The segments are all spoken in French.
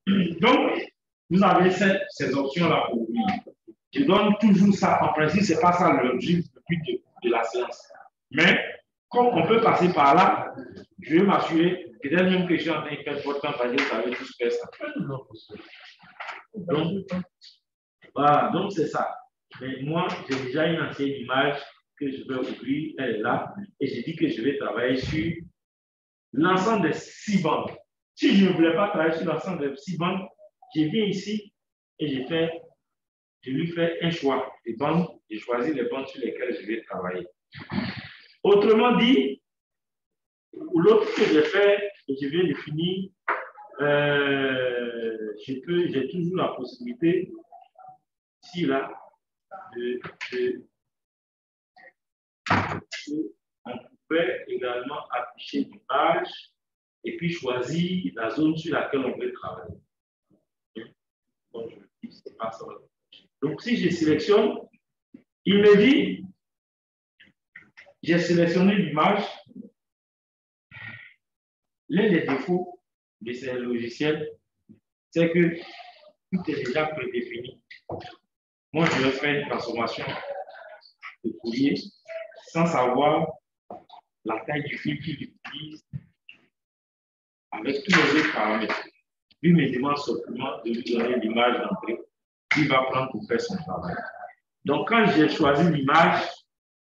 Donc, vous avez ces options-là pour ouvrir. Je donne toujours ça. En principe, ce n'est pas ça l'objectif de la séance. Mais, comme on peut passer par là, je vais m'assurer, peut-être même que je suis en train de faire votre temps, parce que vous avez tous fait ça. Donc, voilà, donc c'est ça. Mais moi, j'ai déjà une ancienne image que je vais ouvrir, elle est là, et j'ai dit que je vais travailler sur l'ensemble des 6 bandes. Si je ne voulais pas travailler sur l'ensemble des 6 bandes, je viens ici et je lui fais un choix des bandes, je choisis les bandes sur lesquelles je vais travailler. Autrement dit, l'autre que j'ai fait, et je viens de finir, j'ai toujours la possibilité, ici, là, on pouvait également afficher l'image et puis choisir la zone sur laquelle on veut travailler. Donc, je dis, c'est pas ça. Donc, si je sélectionne, il me dit, j'ai sélectionné l'image. L'un des défauts de ces logiciels, c'est que tout est déjà prédéfini. Moi, je vais faire une transformation de courrier sans savoir la taille du fil qu'il utilise avec tous les autres paramètres. Lui me demande simplement de lui donner l'image d'entrée qu'il va prendre pour faire son travail. Donc, quand j'ai choisi l'image,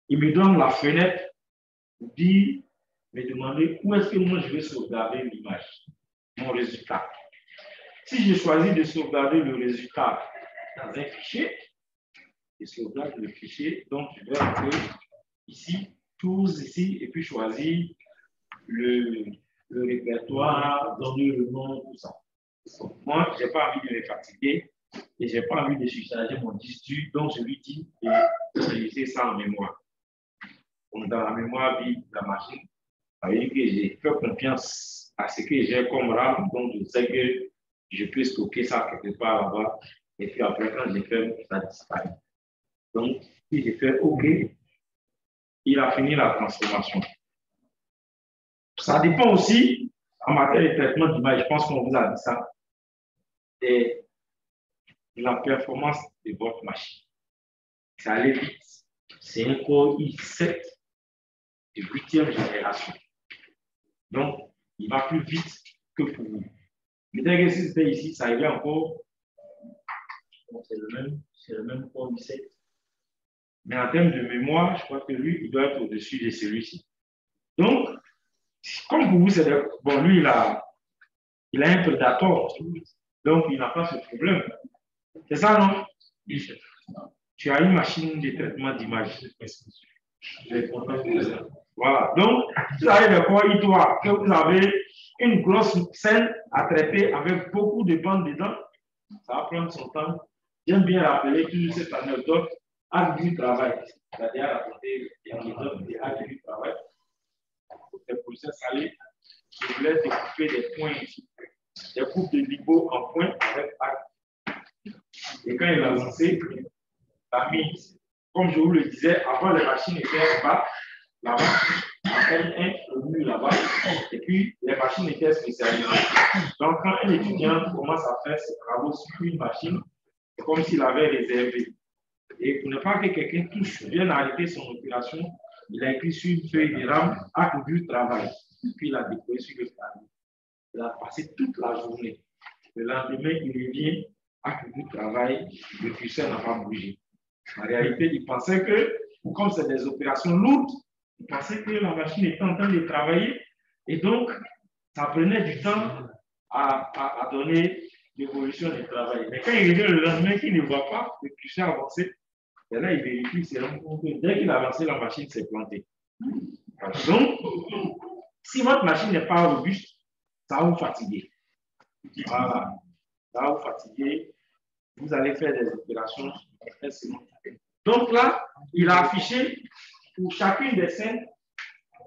il me donne la fenêtre pour dire, me demander où est-ce que moi je vais sauvegarder l'image, mon résultat. Si je choisis de sauvegarder le résultat dans un fichier, je sauvegarde le fichier, donc je vais entrer ici, tous ici, et puis choisir le répertoire, donner le nom, tout ça. Moi, je n'ai pas envie de me fatiguer et je n'ai pas envie de surcharger mon disque dur, donc je lui dis de laisser ça en mémoire. Donc, dans la mémoire vive de la machine, ça veut dire que j'ai fait confiance à ce que j'ai comme RAM, donc je sais que je peux stocker ça quelque part là-bas, et puis après, quand je ferme, ça disparaît. Donc, si je fais OK, il a fini la transformation. Ça dépend aussi, en matière de traitement d'image, je pense qu'on vous a dit ça, de la performance de votre machine. Ça allait vite. C'est un Core i7 de 8e génération. Donc, il va plus vite que pour vous. Peut-être que si c'était ici, ça irait encore. C'est le même Core i7. Mais en termes de mémoire, je crois que lui, il doit être au-dessus de celui-ci. Donc, comme pour vous, c'est bon, lui, il a un prédateur. Donc, il n'a pas ce problème. C'est ça, non? Tu as une machine de traitement d'image. Voilà. Donc, vous avez le corps I3, que vous avez une grosse scène à traiter avec beaucoup de bandes dedans. Ça va prendre son temps. J'aime bien rappeler toujours cette anecdote. Acte du travail. C'est-à-dire raconter l'anecdote des actes du travail. Le professeur Salé, je voulais découper des points ici. Des coupes de libo en points avec acte. Et quand il a lancé, il a mis, comme je vous le disais, avant les machines étaient bas, là-bas, en N1 au mur là-bas, et puis les machines étaient spécialisées. Donc, quand un étudiant commence à faire ses travaux sur une machine, c'est comme s'il avait réservé. Et pour ne pas que quelqu'un touche, vienne arrêter son opération, il a écrit sur une feuille de rame acte du travail. Puis il a déposé sur le travail. Il a passé toute la journée. Le lendemain, il revient, acte du travail, le curseur n'a pas bougé. En réalité, il pensait que, comme c'est des opérations lourdes, il pensait que la machine était en train de travailler et donc, ça prenait du temps à donner l'évolution du travail. Mais quand il revient le lendemain, qu'il ne voit pas le curseur avancer, et là, il vérifie, il s'est rendu compte que dès qu'il a lancé, la machine s'est plantée. Donc, si votre machine n'est pas robuste, ça va vous fatiguer. Voilà. Ça va vous fatiguer. Vous allez faire des opérations. Donc là, il a affiché pour chacune des scènes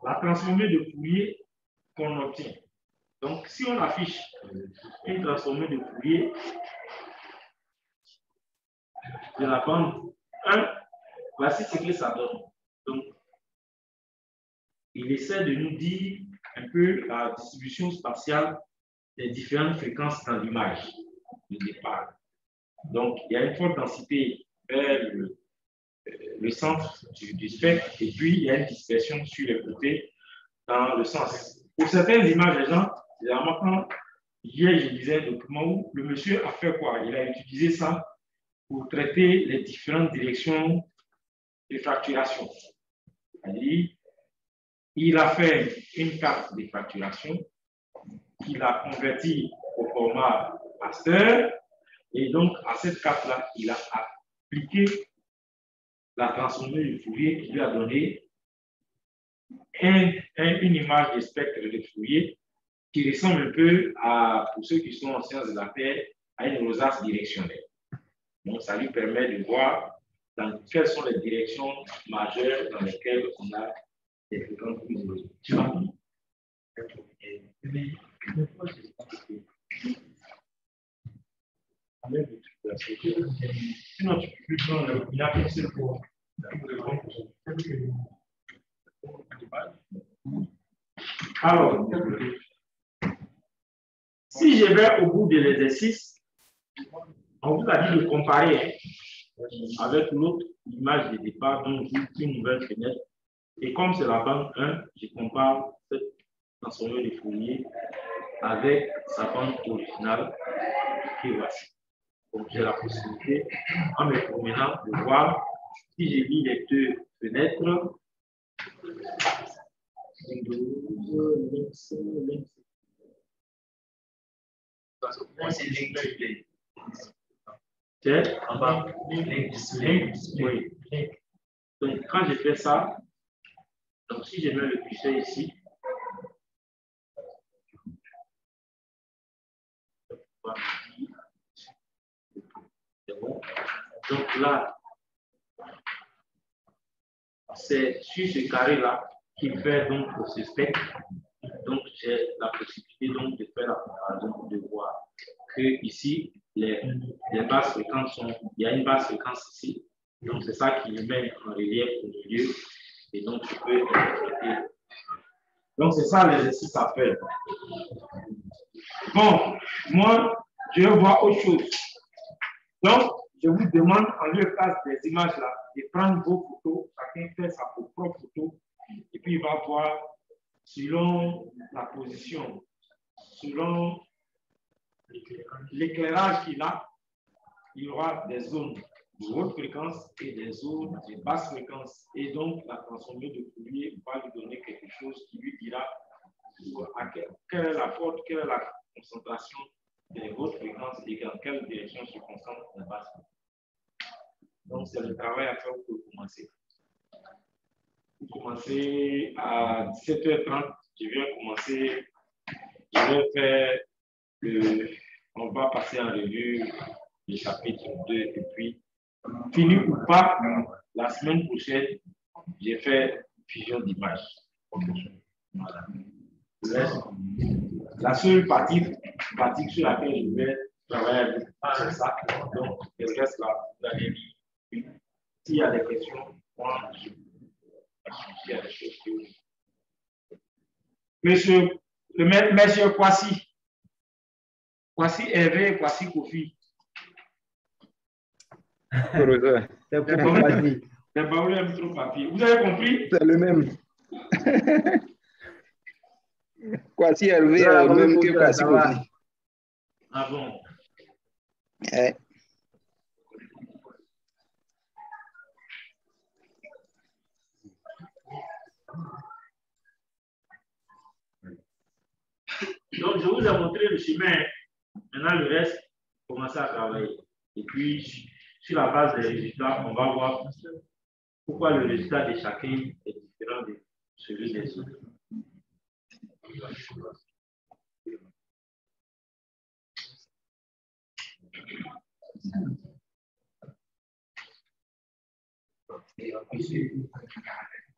la transformée de Fourier qu'on obtient. Donc, si on affiche une transformée de Fourier de la bande 1, voici ce que ça donne. Donc, il essaie de nous dire un peu la distribution spatiale les différentes fréquences dans l'image de départ. Donc, il y a une forte densité vers le centre du spectre et puis il y a une dispersion sur les côtés dans le sens. Pour certaines images, les gens, c'est maintenant, hier, je lisais un document où le monsieur a fait quoi? Il a utilisé ça pour traiter les différentes directions de fracturation. C'est-à-dire, il a fait une carte de fracturation qu'il a convertie au format master et donc à cette carte-là, il a appliqué la transformée de Fourier qui lui a donné une image de spectre de Fourier qui ressemble un peu à, pour ceux qui sont en sciences de la Terre, à une rosace directionnelle. Donc, ça lui permet de voir dans quelles sont les directions majeures dans lesquelles on a des fréquences plus élevées. Tu vois? Sinon, tu peux plus prendre il y a qu'un seul pour alors, si je vais au bout de l'exercice, on vous a dit de comparer avec l'autre image de départ, donc une nouvelle fenêtre. Et comme c'est la bande 1, je compare cette transformée de Fourier avec sa bande originale qui est voici. Donc j'ai la possibilité, en me promenant, de voir si j'ai mis les deux fenêtres. C'est en bas. Oui. Donc quand je fais ça, donc si je mets le curseur ici, c'est bon. Donc là, c'est sur ce carré-là qu'il fait donc ce spectre. Donc j'ai la possibilité donc de faire la comparaison, de voir que ici les basses fréquences sont, il y a une basse fréquence ici. Donc c'est ça qui le met en relief au milieu. Et donc je peux interpréter. Donc c'est ça l'exercice à faire. Bon, moi je vais voir autre chose. Donc je vous demande en lieu de place des images là, de prendre vos photos, chacun fait sa propre photo, et puis il va voir selon la position, selon l'éclairage qu'il a, il y aura des zones de haute fréquence et des zones de basse fréquence. Et donc, la transformée de Fourier va lui donner quelque chose qui lui dira quelle est la forte, quelle est la concentration des hautes fréquences et dans quelle direction se concentre la basse fréquence. Donc, c'est le travail à faire pour commencer. Vous commencez à 17h30, je vais faire on va passer en revue le chapitre 2 et puis, fini ou pas, la semaine prochaine, j'ai fait fusion d'images. Voilà. La seule partie sur laquelle je vais travailler, c'est ça. Donc, le reste là, vous allez lire. S'il y a des questions, moi, je vais associer à des choses que Monsieur Kwasi. Kwasi Hervé, Kwasi Kofi. C'est trop papier. Vous avez compris? C'est le même. Kwasi Hervé est le même que Kwasi Kofi. Ah bon? Donc, je vous ai montré le chemin. Maintenant, le reste, commencez à travailler. Et puis, sur la base des résultats, on va voir pourquoi le résultat de chacun est différent de celui des autres.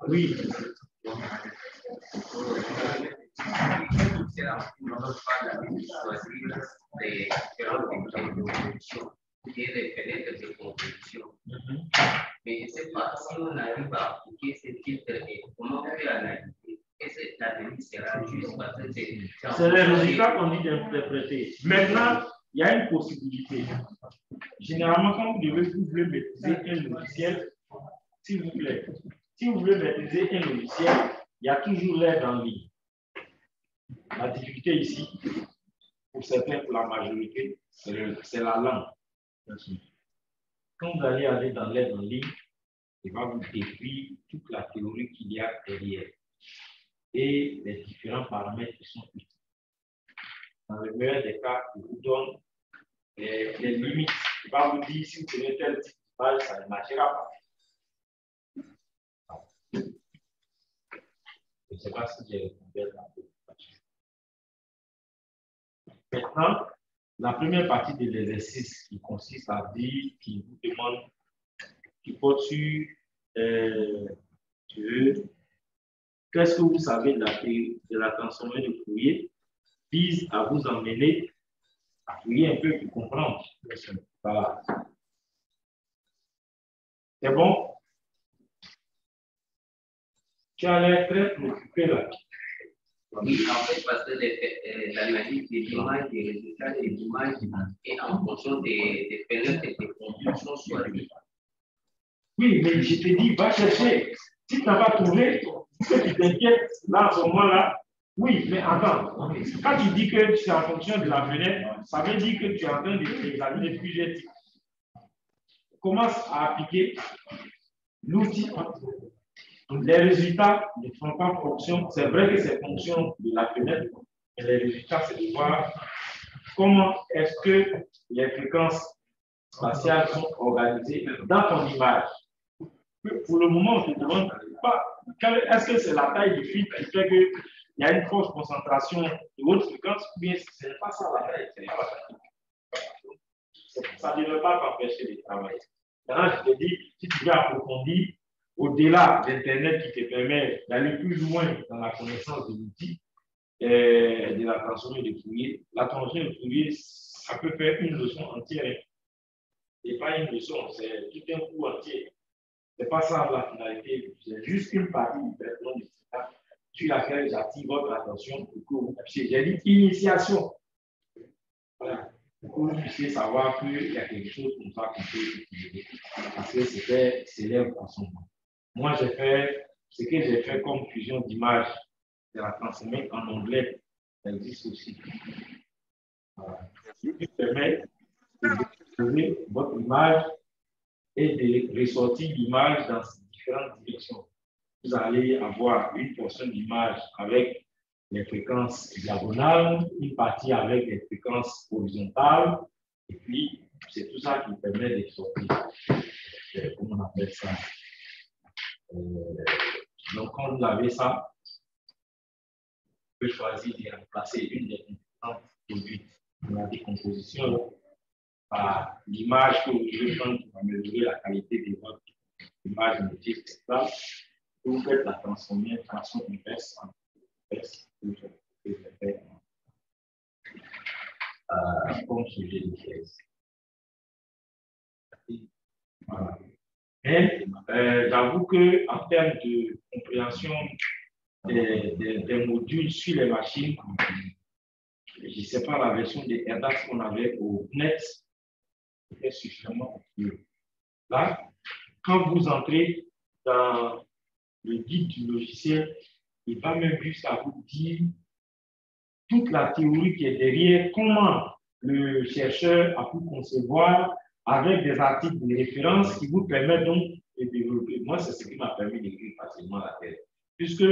Oui. Des fenêtres de composition. Mais je ne sais pas si on arrive à appliquer ces filtres et comment on peut analyser. est-ce que l'avenir sera juste parce que c'est le résultat qu'on dit d'interpréter. Maintenant, il y a une possibilité. Généralement, quand vous voulez maîtriser un logiciel, s'il vous plaît, si vous voulez maîtriser un logiciel, il y a toujours l'aide en ligne. La difficulté ici, pour certains, pour la majorité, c'est la langue. Quand vous allez aller dans l'aide en ligne, il va vous décrire toute la théorie qu'il y a derrière et les différents paramètres qui sont utiles. Dans le meilleur des cas, il vous donne les limites. Il va vous dire si vous prenez tel type d'image, ça ne marchera pas. Je ne sais pas si j'ai répondu à la question. Maintenant, la première partie de l'exercice qui consiste à dire, qui vous demande, qui porte sur qu'est-ce que vous savez de la transformée de Fourier, vise à vous emmener à fouiller un peu pour comprendre. Voilà. C'est bon? Tu as l'air très préoccupé là. Oui, en fait, parce que l'analyse des images, des résultats des images et en fonction des périodes et des conditions choisies. Oui, mais je te dis, va chercher. Si tu n'as pas trouvé, ce qui t'inquiète, là, à ce moment-là, oui, mais attends. Quand tu dis que c'est en fonction de la fenêtre, ça veut dire que tu es en train d'examiner plusieurs types. Commence à appliquer l'outil. Les résultats ne font pas fonction. C'est vrai que c'est fonction de la fenêtre, mais les résultats, c'est de voir comment est-ce que les fréquences spatiales sont organisées dans ton image. Pour le moment, on ne te demande pas est-ce que c'est la taille du filtre qui fait qu'il y a une forte concentration de haute fréquence, ou bien ce n'est pas ça la taille, ça ne devrait pas t'empêcher de travailler. Maintenant, je te dis, si tu veux approfondir, au-delà d'Internet qui te permet d'aller plus loin dans la connaissance de l'outil, de la transformée de Fourier, la transformée de Fourier, ça peut faire une leçon entière. Et pas une leçon, c'est tout un cours entier. Ce n'est pas ça la finalité, c'est juste une partie du traitement du data sur laquelle j'attire votre attention pour que vous puissiez. J'ai dit initiation. Voilà. Pour que vous puissiez savoir qu'il y a quelque chose comme ça qu'on peut utiliser. Parce que c'était célèbre en son moment. Moi, j'ai fait ce que j'ai fait comme fusion d'images de la transformer en anglais. Ça existe aussi. Voilà. Ce qui permet de trouver votre image et de ressortir l'image dans différentes directions. Vous allez avoir une portion d'image avec les fréquences diagonales, une partie avec les fréquences horizontales, et puis c'est tout ça qui permet de sortir. Comment on appelle ça? Donc, quand vous avez ça, vous pouvez choisir de remplacer une des composantes produites dans la décomposition par l'image que vous voulez prendre pour améliorer la qualité de votre image motive, etc. Vous faites la transformation inverse en inverse. Comme sujet de thèse. Voilà. Mais j'avoue qu'en termes de compréhension des modules sur les machines, je ne sais pas, la version de ERDAX qu'on avait au NET était suffisamment mieux. Là, quand vous entrez dans le guide du logiciel, il va même jusqu'à vous dire toute la théorie qui est derrière, comment le chercheur a pu concevoir avec des articles de référence qui vous permettent donc de développer. Moi, c'est ce qui m'a permis d'écrire facilement la thèse. Puisque,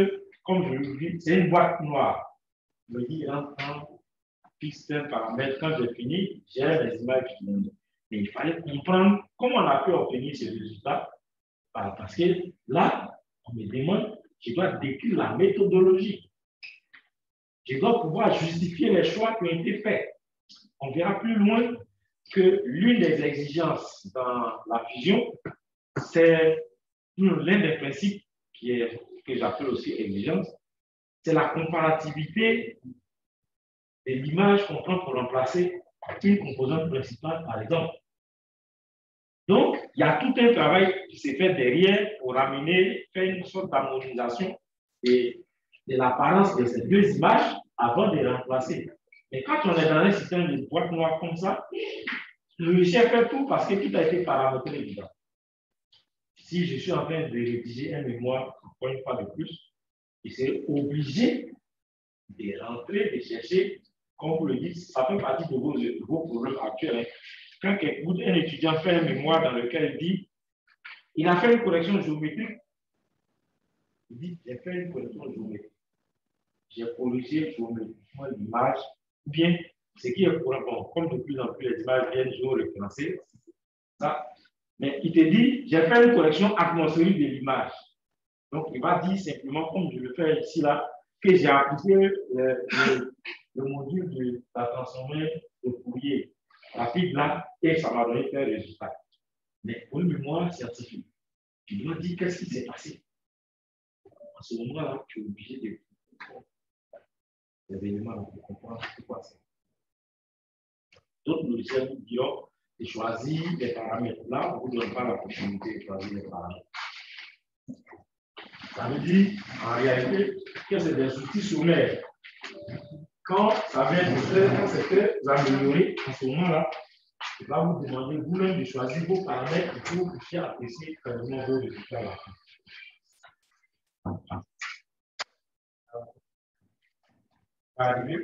comme je vous dis, c'est une boîte noire. Je me dis, en fixe un paramètre. Quand j'ai fini, j'ai les images qui montent. Mais il fallait comprendre comment on a pu obtenir ces résultats. Parce que là, on me demande, je dois décrire la méthodologie. Je dois pouvoir justifier les choix qui ont été faits. On verra plus loin que l'une des exigences dans la fusion, c'est l'un des principes que j'appelle aussi exigence, c'est la comparativité de l'image qu'on prend pour remplacer une composante principale, par exemple. Donc, il y a tout un travail qui s'est fait derrière pour faire une sorte d'harmonisation et de l'apparence de ces deux images avant de les remplacer. Mais quand on est dans un système de boîte noire comme ça, le logiciel fait tout parce que tout a été paramétré dedans. Si je suis en train de rédiger un mémoire, encore une fois de plus, je serai obligé de rentrer, de chercher, comme vous le dites, ça fait partie de vos problèmes actuels. Quand un étudiant fait un mémoire dans lequel il dit, il a fait une correction géométrique, il dit, j'ai fait une correction géométrique. J'ai corrigé géométriquement l'image, ou bien ce qui est bon, comme de plus en plus les images viennent géoréférencées, ça. Mais il te dit, j'ai fait une correction atmosphérique de l'image. Donc, il va dire simplement, comme je le fais ici, là, que j'ai appliqué le module de la transformée de Fourier rapide là, et ça m'a donné tel résultat. Mais pour une mémoire scientifique, tu dois dire qu'est-ce qui s'est passé. À ce moment-là, tu es obligé de comprendre les éléments pour comprendre pourquoi c'est. D'autres logiciels vous diront de choisir des paramètres. Là, on ne vous donne pas la possibilité de choisir les paramètres. Ça veut dire, en réalité, que c'est des outils sommaires. Quand ça vient de faire, quand c'est très amélioré, en ce moment-là, il va vous demander vous-même de choisir vos paramètres pour que vous puissiez apprécier clairement vos résultats là. Arrivé.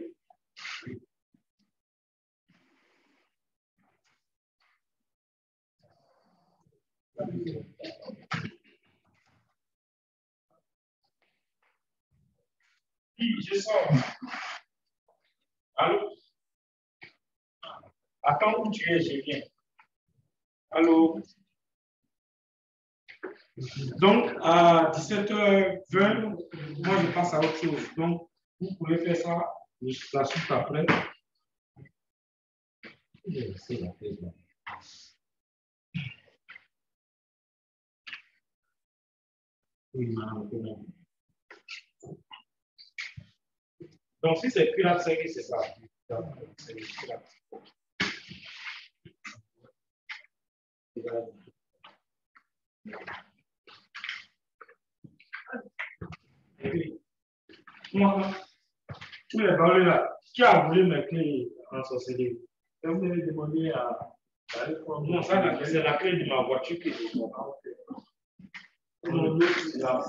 Je sors. Allô? Attends où tu es, je viens. Allô? Donc, à 17h20, moi, je passe à autre chose. Donc, vous pouvez faire ça, la suite après. Donc, si c'est Pilat 5, c'est ça. C'est Pilat. Et puis, moi, tous les balles là, qui a voulu mes clés en sorcellerie? Vous m'avez demandé à. Non, ça, c'est la clé de ma voiture que je vois. Non, c'est là.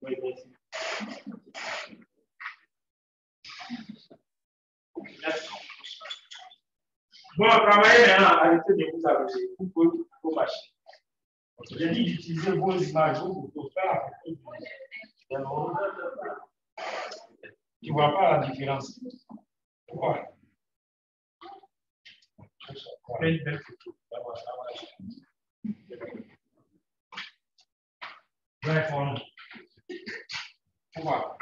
Oui, merci. Bon, travaillez maintenant, arrêtez de vous amuser. Vous pouvez vos machines. J'ai dit d'utiliser vos images pour faire la photo. Tu ne vois pas la différence. Pourquoi? Fais une belle photo. Pourquoi?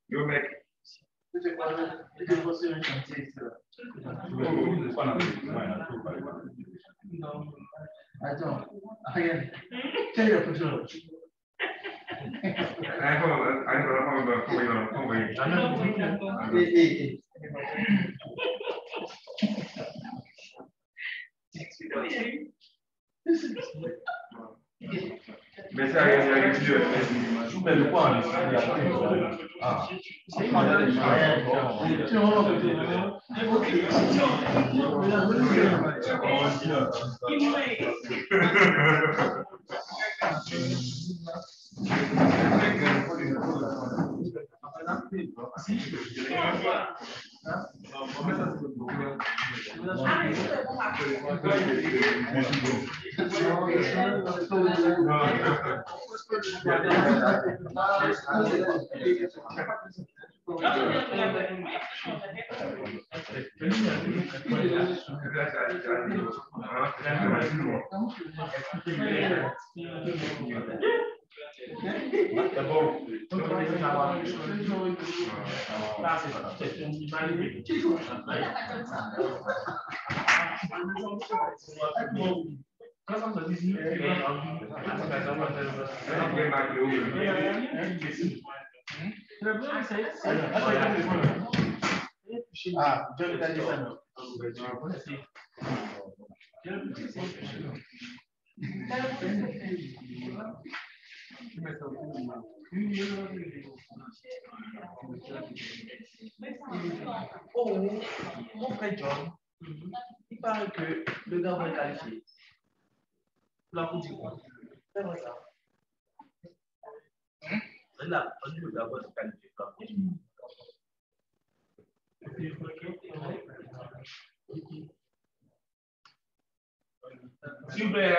Yo, mec. Attends, regarde. Quelle est la photo? Mais ça, il y a je mets le point. Ah. Oh, mon frère John, il paraît que le gars va être qualifié. La vous dit quoi? C'est vrai ça. Là, on dit le gars va être qualifié. S'il vous plaît,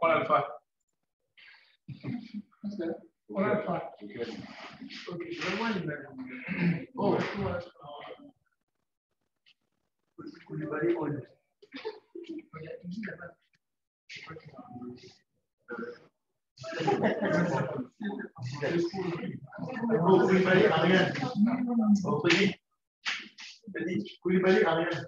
on va le faire. On va le faire. Oh, Koulibaly on. Koulibaly Ariane. Petit Koulibaly Ariane.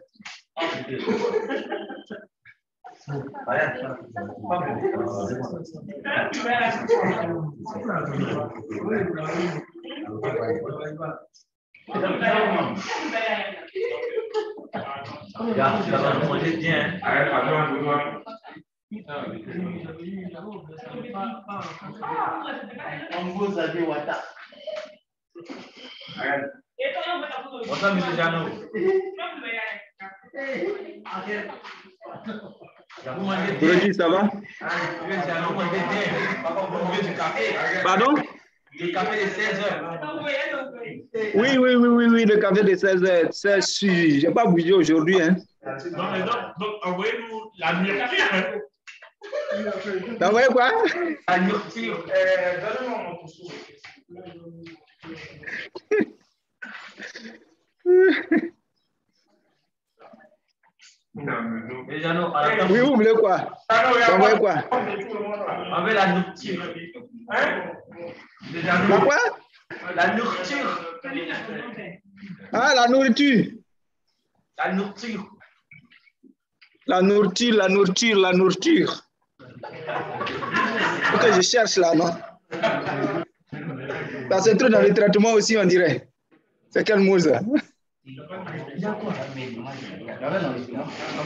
Brody, ça va? Pardon? Le café de 16h. Oui, le café de 16h. C'est sûr. Je n'ai pas bougé aujourd'hui. Hein. Non, mais donc envoyez-nous la nourriture. T'as envoyé quoi? La nourriture. Donnez-moi mon trousseau. Oui, vous voulez quoi? T'as envoyé quoi? On veut la nourriture. La quoi? La nourriture. Ah, la nourriture. La nourriture. La nourriture. Faut que je cherche là, non? Ça se trouve dans le traitement aussi, on dirait. C'est quel mot ça?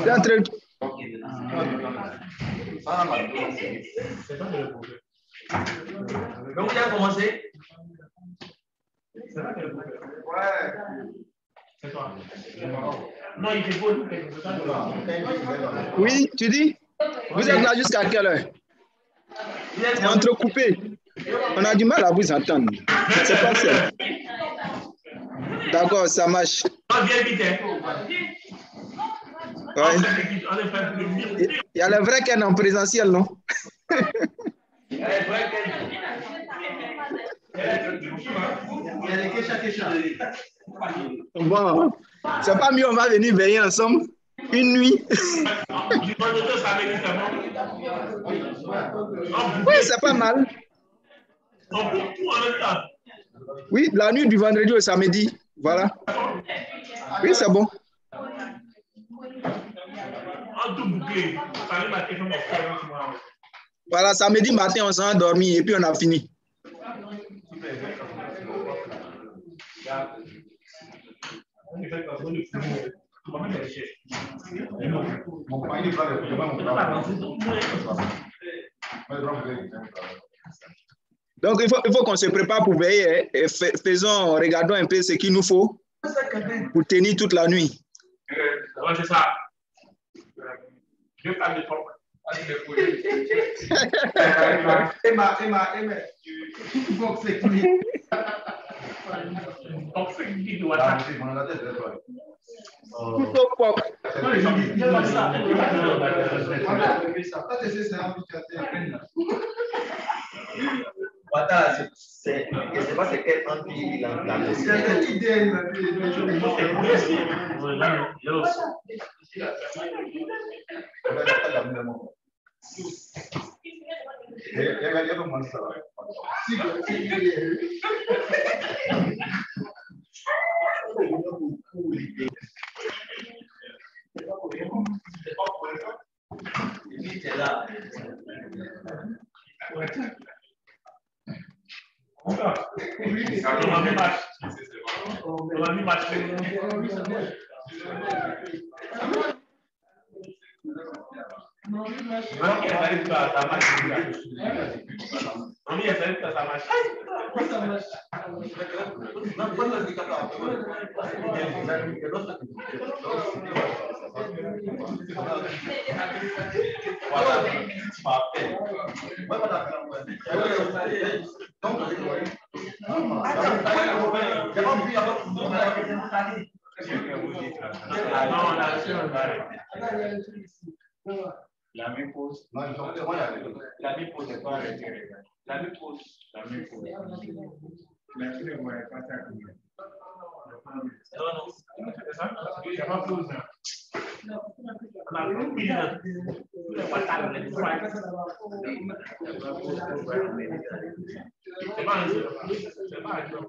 C'est un truc. Donc, vous avez commencé? Ouais. C'est toi. Non, il fait beau. Oui, tu dis? Vous êtes là jusqu'à quelle heure? C'est entrecoupé. On a du mal à vous entendre. C'est pas ça. D'accord, ça marche. Ouais. Il y a le vrai Ken en présentiel, non? Bon, c'est pas mieux, on va venir veiller ensemble une nuit. Oui, c'est pas mal. Oui, la nuit du vendredi au samedi. Voilà. Oui, c'est bon. Voilà, samedi matin, on s'en a dormi et puis on a fini. Donc, il faut qu'on se prépare pour veiller et regardons un peu ce qu'il nous faut pour tenir toute la nuit. Ouais, c'est ça. Je parle de toi. Emma, C'est pas c'est quel entre la C'est l'idée. La même pause. La même pause n'est pas retirée. La même pause. La même pause. Merci de vous répondre à la question. Non, c'est ça. Il n'y a pas de pause. C'est pas un jeu. C'est pas un jeu.